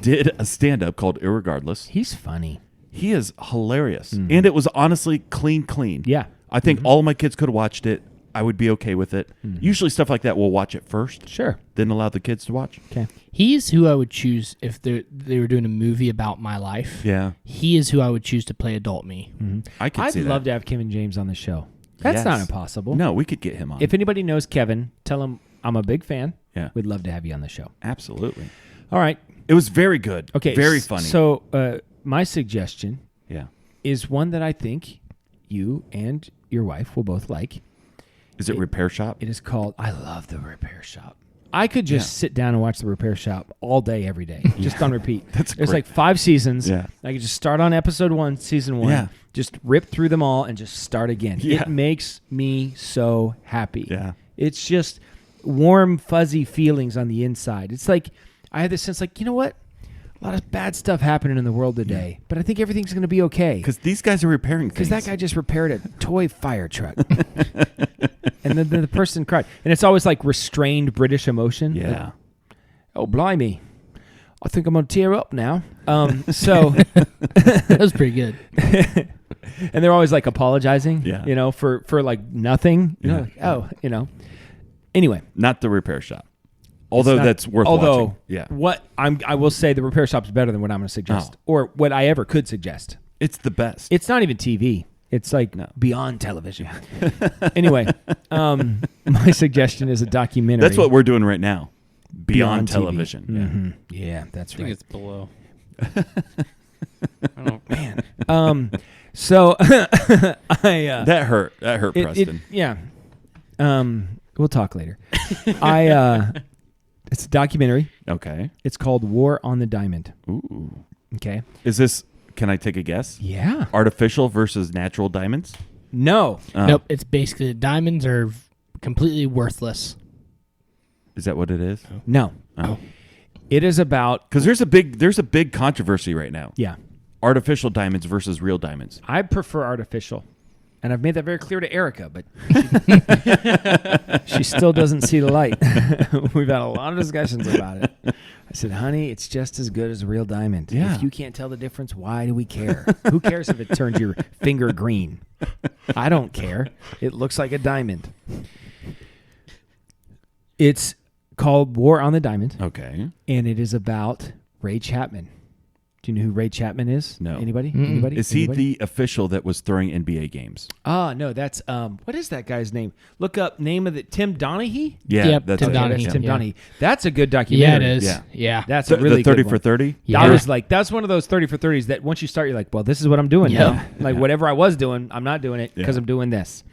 did a stand-up called Irregardless. He's funny. He is hilarious. And it was honestly clean. Yeah. I think all of my kids could have watched it. I would be okay with it. Usually stuff like that, we'll watch it first. Sure. Then allow the kids to watch. Okay. He's who I would choose if they were doing a movie about my life. Yeah. He is who I would choose to play adult me. I could I'd see love that. to have Kevin James on the show. That's Yes. not impossible. No, we could get him on. If anybody knows Kevin, tell him I'm a big fan. Yeah. We'd love to have you on the show. Absolutely. All right. It was very good. Okay. Very funny. So my suggestion yeah. is one that I think you and your wife will both like. Is it Repair Shop? It is called, I love the Repair Shop. I could just sit down and watch the Repair Shop all day, every day, just on repeat. That's There's great. like 5 seasons. Yeah. I could just start on episode 1, season 1, Yeah. just rip through them all and just start again. Yeah. It makes me so happy. Yeah. It's just warm, fuzzy feelings on the inside. It's like, I have this sense like, you know what? A lot of bad stuff happening in the world today, but I think everything's going to be okay. Because these guys are repairing things. Because that guy just repaired a toy fire truck. And then the person cried. And it's always like restrained British emotion. Yeah. Like, oh, blimey. I think I'm going to tear up now. So, That was pretty good. and they're always like apologizing, Yeah. for like nothing. You know, Yeah. like, oh, Anyway. Not the Repair Shop. Although Not- that's worth watching. Yeah. What I will say the Repair Shop's better than what I'm going to suggest. Or what I ever could suggest. It's the best. It's not even TV. It's like beyond television. Anyway, my suggestion is a documentary. That's what we're doing right now. Beyond TV. television. Mhm. Yeah, that's I think right. it's below. I don't know. Man. So I That hurt. That hurt, Preston. yeah. We'll talk later. It's a documentary. Okay. It's called War on the Diamond. Ooh. Okay. Is this, can I take a guess? Yeah. Artificial versus natural diamonds? No. Nope. It's basically the diamonds are completely worthless. Is that what it is? No. Oh. It is about Because there's a big controversy right now. yeah. Artificial diamonds versus real diamonds. I prefer artificial. And I've made that very clear to Erica, but she still doesn't see the light. We've had a lot of discussions about it. I said, honey, it's just as good as a real diamond. Yeah. If you can't tell the difference, why do we care? Who cares if it turns your finger green? I don't care. It looks like a diamond. It's called War on the Diamond, Okay. and it is about Ray Chapman. Do you know who Ray Chapman is? No. Anybody? Mm-mm. Anybody? Is he Anybody? the official that was throwing NBA games? No, that's what is that guy's name? Look up name of the Tim Donaghy. Yeah, Yep, that's Tim it. Donaghy. That's Tim Yeah. Donaghy. That's a good documentary. Yeah, it is. Yeah. Yeah. That's a really the 30 good for one. 30? Yeah. I was like, that's one of those 30 for 30s that once you start, you're like, well, this is what I'm doing Yeah. now. Like whatever I was doing, I'm not doing it because Yeah. I'm doing this.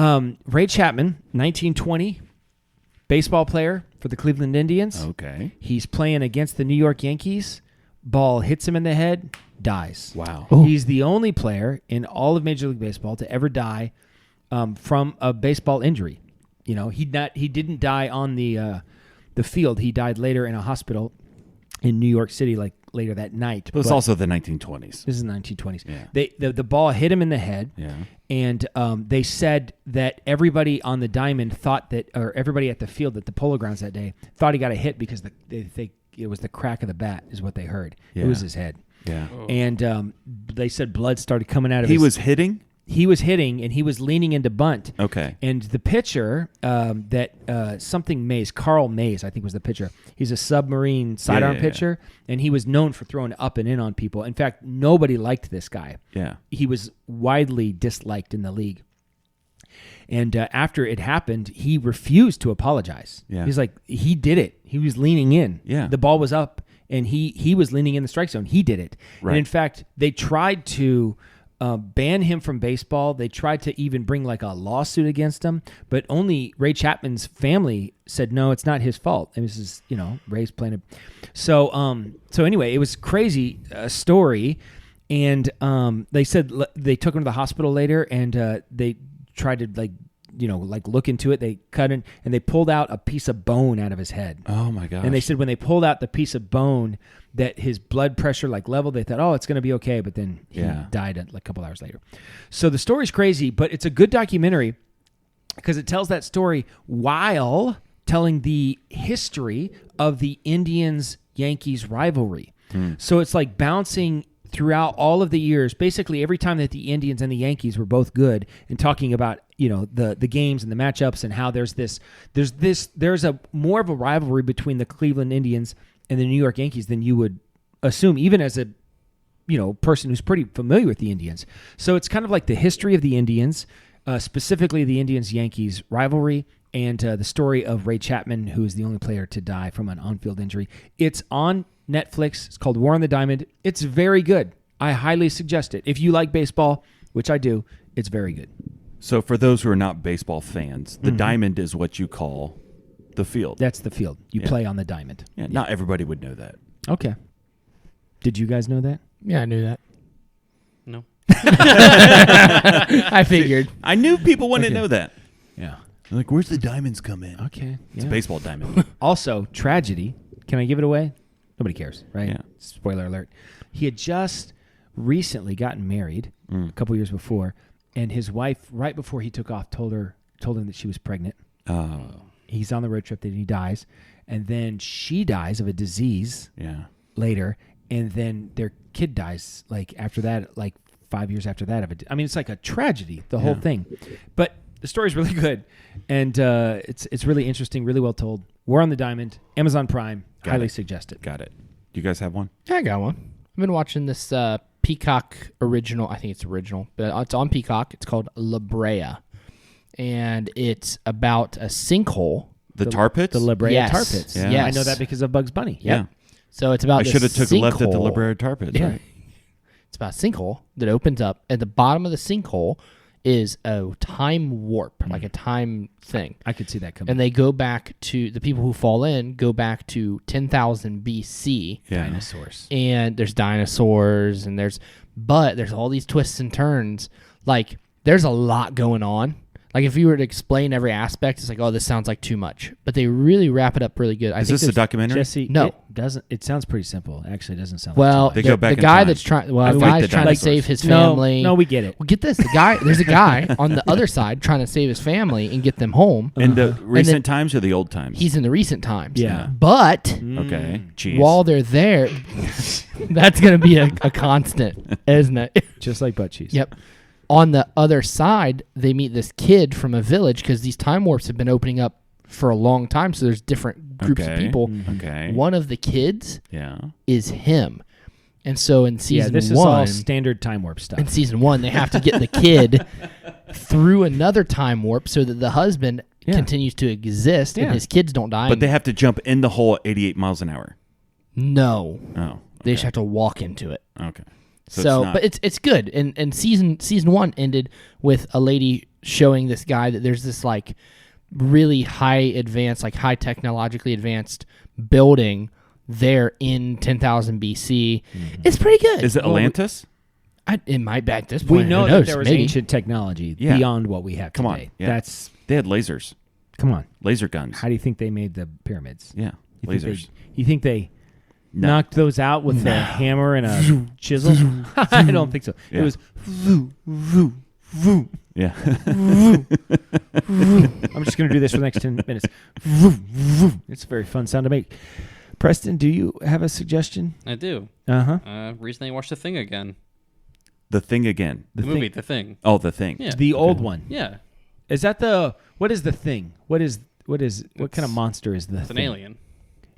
Ray Chapman, 1920, baseball player for the Cleveland Indians. Okay. He's playing against the New York Yankees. Ball hits him in the head, dies. Wow. Oh. He's the only player in all of Major League Baseball to ever die from a baseball injury. You know, he didn't die on the field. He died later in a hospital in New York City, like later that night. It was But also the 1920s. this is the 1920s. Yeah. The ball hit him in the head. Yeah. And they said that everybody on the diamond thought that, or everybody at the field at the Polo Grounds that day thought he got a hit because it was the crack of the bat is what they heard. Yeah. It was his head. Yeah. And they said blood started coming out of He his... was hitting? He was hitting, and he was leaning into bunt. Okay. And the pitcher, something Mays, Carl Mays, I think was the pitcher. He's a submarine sidearm pitcher, and he was known for throwing up and in on people. In fact, nobody liked this guy. Yeah. He was widely disliked in the league. And after it happened, he refused to apologize. Yeah. He's like, he did it. He was leaning in. Yeah. The ball was up, and he was leaning in the strike zone. He did it. Right. And in fact, they tried to ban him from baseball. They tried to even bring like a lawsuit against him, but only Ray Chapman's family said, no, it's not his fault. And this is, Ray's playing it. So anyway, it was crazy story. And they said they took him to the hospital later, and they tried to like look into it. They cut in and they pulled out a piece of bone out of his head. Oh my gosh. And they said when they pulled out the piece of bone that his blood pressure like leveled, they thought, oh, it's going to be okay. But then he died a couple hours later. So the story's crazy, but it's a good documentary because it tells that story while telling the history of the Indians-Yankees rivalry. So it's like bouncing throughout all of the years, basically every time that the Indians and the Yankees were both good, and talking about the games and the matchups and how there's a more of a rivalry between the Cleveland Indians and the New York Yankees than you would assume, even as a person who's pretty familiar with the Indians. So it's kind of like the history of the Indians, specifically the Indians-Yankees rivalry, and the story of Ray Chapman, who is the only player to die from an on-field injury. It's on Netflix. It's called War on the Diamond. It's very good. I highly suggest it. If you like baseball, which I do, it's very good. So for those who are not baseball fans, the diamond is what you call the field. That's the field. You play on the diamond. Yeah, not everybody would know that. Okay. Did you guys know that? Yeah, I knew that. No. I figured. I knew people wouldn't know that. Yeah. They're like, where's the diamonds come in? Okay. It's a baseball diamond. Also, tragedy. Can I give it away? Nobody cares, right? Yeah. Spoiler alert. He had just recently gotten married a couple years before, and his wife, right before he took off, told him that she was pregnant. Oh. He's on the road trip, then he dies, and then she dies of a disease later, and then their kid dies after that, 5 years after that. It's like a tragedy, the whole thing. But the story's really good, and it's really interesting, really well told. War on the Diamond, Amazon Prime. Highly suggest it. Got it. You guys have one? Yeah, I got one. I've been watching this Peacock original. I think it's original, but it's on Peacock. It's called La Brea, and it's about a sinkhole. The tar pits? The La Brea Yes. tar pits. Yeah. I know that because of Bugs Bunny. Yeah. So it's about I should have took a left at the sinkhole. La Brea tar pits. Yeah. Right? It's about a sinkhole that opens up. At the bottom of the sinkhole is a time warp, like a time thing. I could see that coming. And they go back to, the people who fall in go back to 10,000 BC. Yeah. Dinosaurs. And there's dinosaurs, and there's all these twists and turns. Like, there's a lot going on. Like, if you were to explain every aspect, it's like, oh, this sounds like too much. But they really wrap it up really good. Is this a documentary? Jesse, No. it doesn't. It sounds pretty simple. Actually, it doesn't sound. Well, like They go back the in guy time. that's trying. I Well, the like guy's the trying to dinosaurs. save his no, family. no, we get it. Well, get this. There's a guy on the other side trying to save his family and get them home. In the recent then times or the old times? He's in the recent times. Yeah. But Okay. Jeez. while they're there, that's going to be a constant, isn't it? Just like butt cheese. Yep. On the other side, they meet this kid from a village because these time warps have been opening up for a long time. So there's different groups of Okay. people. Okay. One of the kids Yeah. is him. And so in Yeah, season this one, is all standard time warp stuff. in season one, they have to get the kid through another time warp so that the husband continues to exist and his kids don't die. But they have to jump in the hole at 88 miles an hour. No. Oh. They just have to walk into it. Okay. So, it's not- but it's good. And season one ended with a lady showing this guy that there's this like really high technologically advanced building there in 10,000 BC. It's pretty good. Is it Atlantis? It might be at this we point. know Who that knows? there was Maybe. ancient technology Yeah. beyond what we have Come on. today. Yeah. They had lasers. Come on. Laser guns. How do you think they made the pyramids? Yeah. You think Lasers. you think they No. knocked those out with a hammer and a chisel? I don't think so. Yeah. It was voo, voo, voo. Yeah. I'm just going to do this for the next 10 minutes. Voo, voo. It's a very fun sound to make. Preston, do you have a suggestion? I do. Uh-huh. Recently I watched The Thing again. The Thing again. The movie, The Thing. Oh, The Thing. Yeah. The old one. Yeah. Is that what is the thing? What kind of monster is the It's an thing? alien.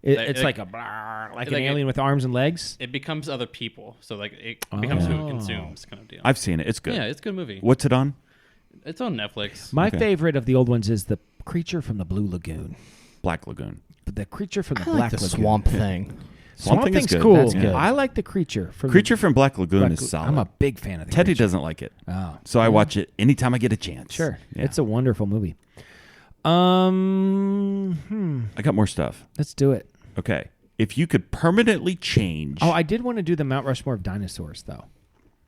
It's Like- like an like alien with arms and legs? It becomes other people. So like it becomes who it Oh. consumes kind of deal. I've seen it. It's good. Yeah, it's a good movie. What's it on? It's on Netflix. My Okay. favorite of the old ones is the creature from the Blue Lagoon. Black Lagoon. But the creature from the I like Black the Lagoon. swamp thing. Swamp Thing is Thing's good. cool. That's good. I like the creature from Creature from Black Lagoon Black is solid. I'm a big fan of the Teddy creature. doesn't like it. Oh. So I watch it anytime I get a chance. Sure. Yeah. It's a wonderful movie. I got more stuff. Let's do it. Okay. If you could permanently change. Oh, I did want to do the Mount Rushmore of dinosaurs, though.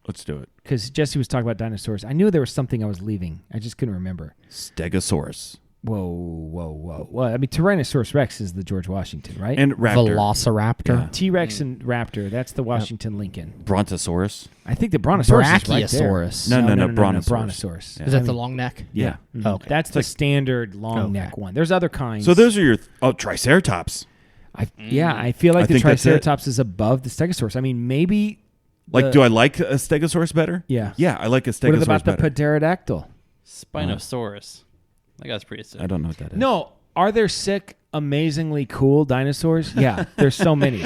Let's do it. Because Jesse was talking about dinosaurs. I knew there was something I was leaving. I just couldn't remember. Stegosaurus. Whoa. Well, I mean, Tyrannosaurus Rex is the George Washington, right? And raptor. Velociraptor. Yeah. T-Rex and Raptor, that's the Washington Lincoln. Brontosaurus. I think the Brontosaurus is right there. Brachiosaurus. No, Brontosaurus. Brontosaurus. Yeah. Is that the long neck? Yeah. Mhm. Okay. That's the standard long neck one. There's other kinds. So those are your Triceratops. I feel like I the think that's it. Triceratops is above the Stegosaurus. I mean, maybe. Do I like a Stegosaurus better? Yeah. Yeah, I like a Stegosaurus What about better. the Pterodactyl? Spinosaurus. That guy's pretty sick. I don't know what that is. No, are there sick, amazingly cool dinosaurs? Yeah, there's so many.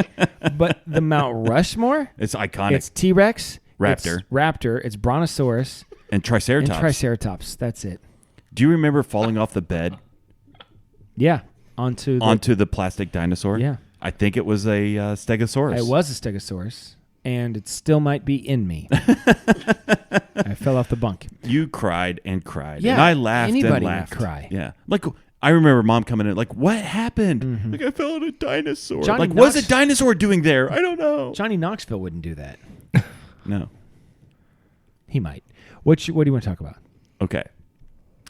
But the Mount Rushmore, It's iconic. it's T-Rex, Raptor. it's Brontosaurus, and Triceratops. and Triceratops. That's it. Do you remember falling off the bed Yeah, onto the plastic dinosaur? Yeah. I think it was a Stegosaurus. It was a Stegosaurus, and it still might be in me. I fell off the bunk. You cried and cried. Yeah, and I laughed anybody and would laughed. cry. Yeah. Like, I remember Mom coming in like, what happened? Mm-hmm. Like, I fell on a dinosaur. Johnny Like, what's a Knox- dinosaur doing there? I don't know. Johnny Knoxville wouldn't do that. No. He might. What do you want to talk about? Okay.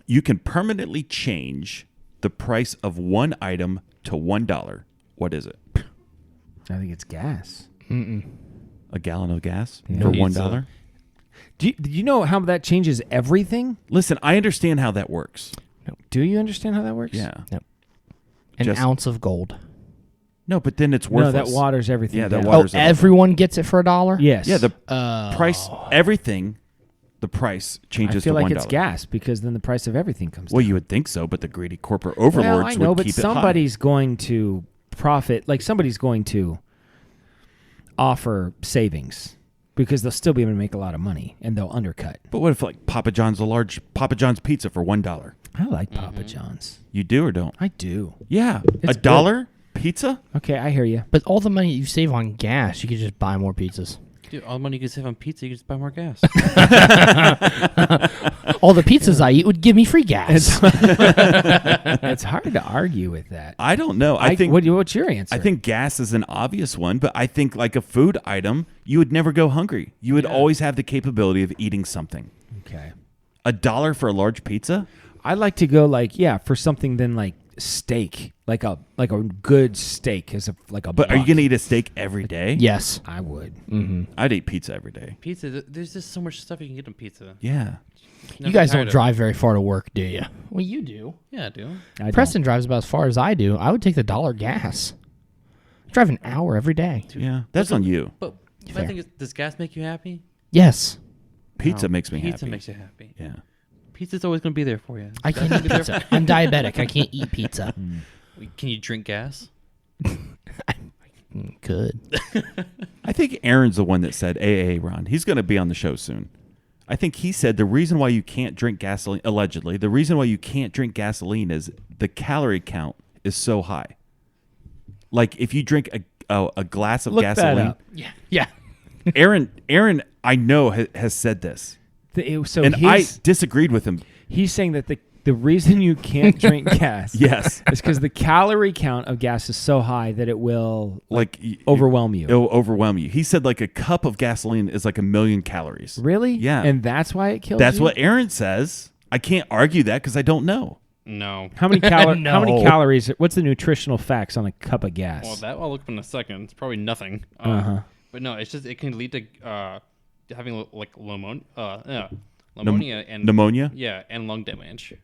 You can permanently change the price of one item to $1. What is it? I think it's gas. A gallon of gas Yeah. for Pizza. $1? Do you know how that changes everything? Listen, I understand how that works. Do you understand how that works? Yeah. An Just- ounce of gold. No, but then it's No, worthless. that waters everything. Yeah, that down. waters Oh, everything. everyone gets it for $1? Yes. Yeah, the Oh. price, everything, the price changes I feel to like $1. it's gas because then the price of everything comes Well, down. you would think so, but the greedy corporate Well, overlords I know, would but keep somebody's going to profit. Like somebody's going to offer savings because they'll still be able to make a lot of money and they'll undercut. it high. But what if like Papa John's, a large Papa John's pizza for $1? I like Papa John's. You do or don't? I do. Yeah, It's $1 pizza. Okay, I hear you. But all the money you save on gas, you could just buy more pizzas. Dude, all the money you can save on pizza, you can just buy more gas. All the pizzas I eat would give me free gas. It's hard to argue with that. I don't know. I think What's your answer? I think gas is an obvious one, but I think like a food item, you would never go hungry. You would always have the capability of eating something. Okay. $1 for a large pizza? I'd like to go for something then like steak, like a good steak is But are you buck. going to eat a steak every day? Yes. I would. I'd eat pizza every day. Pizza, there's just so much stuff you can get on pizza. Yeah. You guys don't drive very far to work, do you? Well, you do. Yeah, I do. I Preston drives about as far as I do. I would take the $1 gas. I drive an hour every day. Yeah. That's on you. But Fair. I think does gas make you happy? Yes. Pizza No, makes me Pizza happy. makes you happy. Yeah. Pizza's always going to be there for you. I can't eat pizza. I'm diabetic. I can't eat pizza. Can you drink gas? Good. I think Aaron's the one that said, Ron. He's going to be on the show soon. I think he said the reason why you can't drink gasoline, allegedly, the reason why you can't drink gasoline is the calorie count is so high. Like if you drink a glass of Look that gasoline. up. Yeah. Aaron, I know has said this. And I disagreed with him. He's saying that the reason you can't drink gas Yes. is because the calorie count of gas is so high that it will overwhelm you. It'll overwhelm you. He said like a cup of gasoline is like 1,000,000 calories. Really? Yeah. And that's why it kills That's you? what Aaron says. I can't argue that because I don't know. No. How many No. How many calories? What's the nutritional facts on a cup of gas? Well, that I'll look up in a second. It's probably nothing. Uh-huh. But no, it's just it can lead to having like pneumonia and Pneumonia? Yeah, and lung damage.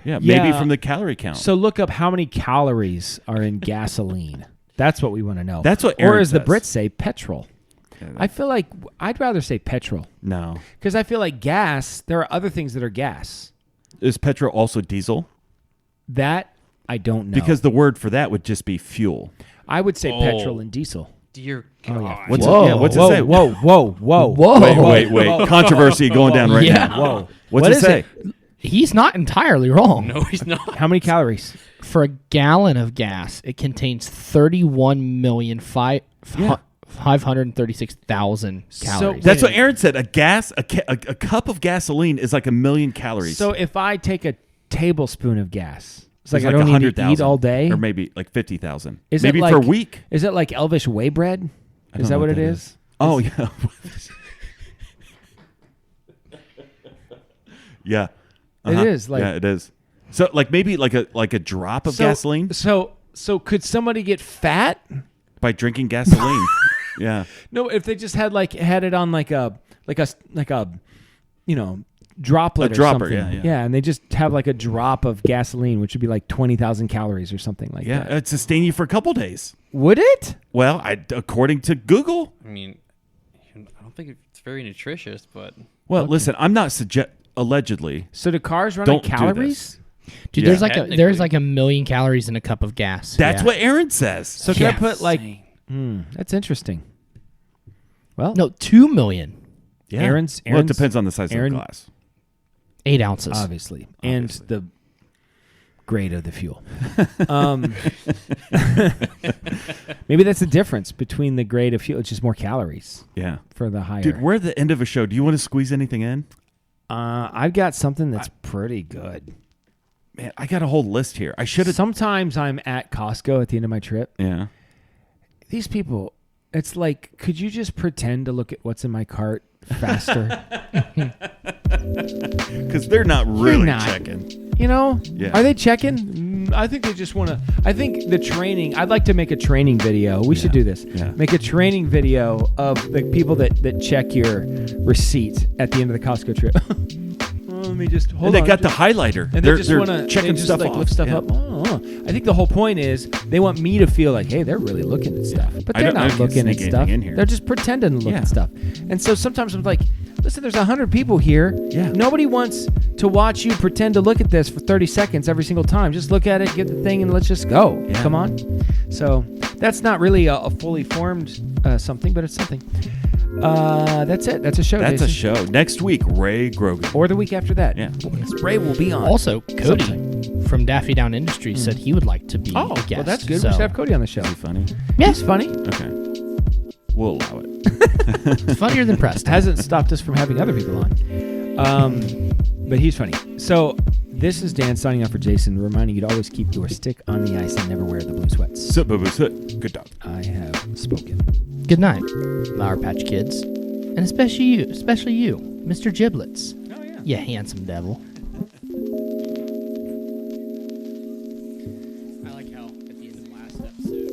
Yeah, maybe Yeah. from the calorie count. So look up how many calories are in gasoline. That's what we want to know. That's what Or Aaron as the says. Brits say, petrol. Yeah, I feel like I'd rather say petrol no. because I feel like gas. There are other things that are gas. Is petrol also diesel? That I don't know Because the word for that would just be fuel. I would say Oh. petrol and diesel. Dear Oh, God. yeah. What's Whoa. it, yeah, what's whoa, it say? whoa, whoa, whoa, Whoa. Wait. Controversy going down right Yeah. now. Whoa. What's What it is say? He's not entirely wrong. No, he's not. How many calories? For a gallon of gas, it contains 31,536,000 calories. That's what Aaron said. A cup of gasoline is like 1,000,000 calories. So if I take a tablespoon of gas, it's It's like I don't need to 100,000 eat all day. or maybe like 50,000. Is it Maybe like- for a week. Is it like Elvish whey bread? I don't Is know that what it is? Oh yeah. Yeah. It is, like- yeah, it is. So like maybe like a drop of gasoline So could somebody get fat? by drinking gasoline. Yeah. No, if they just had it on like a droplet A dropper, or something. yeah. And they just have like a drop of gasoline, which would be like 20,000 calories or something like Yeah, that. it'd sustain you for a couple days. Would it? Well, according to Google. I mean, I don't think it's very nutritious, but Well, listen, I'm not allegedly. So do cars run Don't on do calories? Dude, Yeah. there's Technically. like a million calories in a cup of gas. That's Yeah. what Aaron says. So can I Yeah. put like? That's interesting. Well, No, 2 million. Yeah. Aaron's- well, it depends on the size Aaron- of the glass. 8 ounces. obviously, and the grade of the fuel. Maybe that's the difference between the grade of fuel. It's just more calories Yeah. for the higher. Dude, we're at the end of a show. Do you want to squeeze anything in? I've got something that's pretty good. Man, I got a whole list here. I should have. Sometimes I'm at Costco at the end of my trip. Yeah. These people, it's like, could you just pretend to look at what's in my cart faster? Because they're not really not. checking. You know? Yeah. Are they checking? I think they just want to. I think the training. I'd like to make a training video. We should do this. Yeah. Make a training video of the people that check your receipt at the end of the Costco trip. Let me just hold And they on. got the highlighter. And they're they just want to checking just stuff like off. lift stuff Yeah. up. Oh. I think the whole point is they want me to feel like, hey, they're really looking at stuff, but I they're don't- I not can't looking at sneak anything stuff. in here. They're just pretending to look Yeah. at stuff. And so sometimes I'm like, listen, there's 100 people here. Yeah. Nobody wants to watch you pretend to look at this for 30 seconds every single time. Just look at it, get the thing, and let's just go. Yeah. Come on. So that's not really a fully formed something, but it's something. That's it. That's a show. That's a Jason. show. Next week, Ray Grogan. Or the week after that. Yeah. Ray will be on. Also, Cody Something. from Daffy Down Industries said he would like to be Oh, a guest. well, that's good. So. We should have Cody on the show. Is he funny? Yeah, He's funny. Okay. We'll allow it. it's funnier than Preston. Hasn't stopped us from having other people on. But he's funny. So this is Dan signing off for Jason, reminding you to always keep your stick on the ice and never wear the blue sweats. Sit, boo, boo, sit. Good dog. I have spoken. Good night, Lauer Patch Kids. And especially you, Mr. Giblets. Oh, yeah. You handsome devil. I like how at the end of last episode